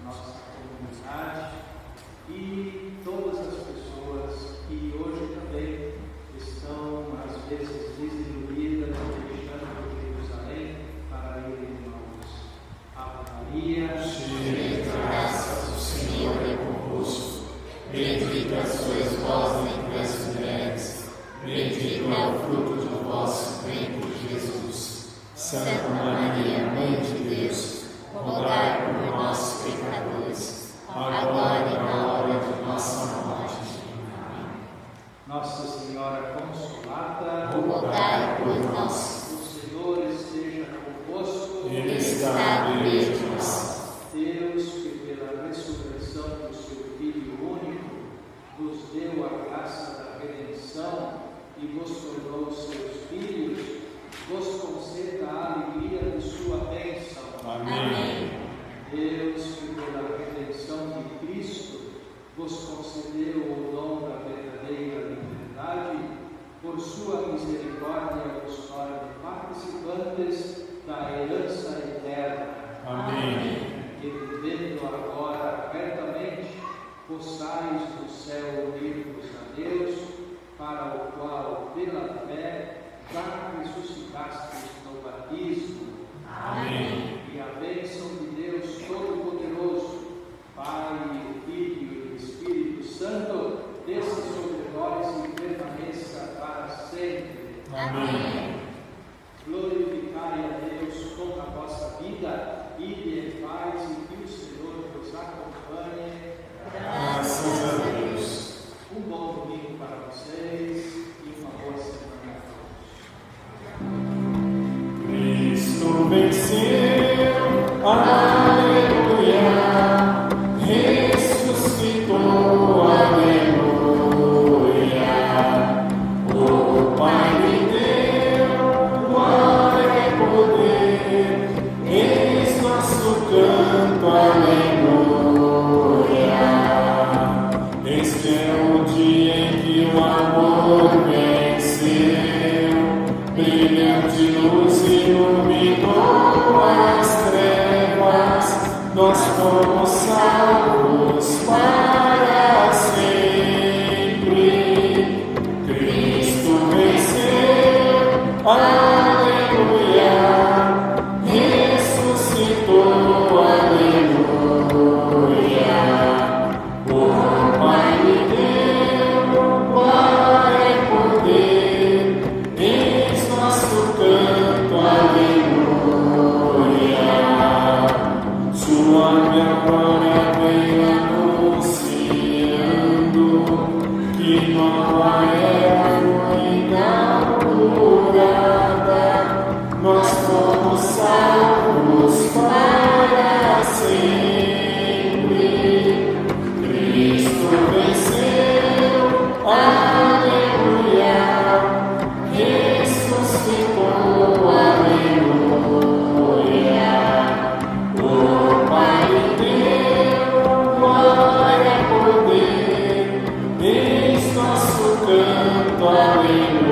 nossa comunidade e todas as pessoas que hoje também estão, às vezes, desiludidas, deixando Jerusalém para irem aos Ave Maria. Cheia de graças, o Senhor é convosco. Bendita sois vós entre as mulheres, bendito é o fruto do vosso ventre, Jesus. Santa Maria, Mãe de Deus, rogai por nós, pecadores, agora e na hora de nossa morte. Amém. Nossa Senhora Consolata, rogai por nós. o Senhor esteja convosco. Ele está no meio de nós. Deus, que pela ressurreição do seu Filho único, nos deu a graça da redenção e vos tornou seus filhos, vos conceda a alegria de sua bênção. Amém. Deus, que pela redenção de Cristo vos concedeu o dom da verdadeira liberdade, por sua misericórdia vos torne participantes da herança eterna. Amém. Que vivendo agora retamente, possais do céu unir-vos a Deus, para o qual, pela fé, já ressuscitastes no batismo. Amém. E a bênção de Deus Todo-Poderoso, Pai, Filho e Espírito Santo, desça sobre nós e permaneça para sempre. Amém. Glorificai a Deus com a vossa vida, ide em paz e que o Senhor vos acompanhe. Graças a Deus. Um bom domingo para vocês e uma boa semana a todos. Cristo venceu, aleluia, ressuscitou, aleluia. O Pai lhe deu glória e poder, eis nosso canto, aleluia. Este é o dia em que o amor venceu, brilhante luz iluminou. canto, aleluia.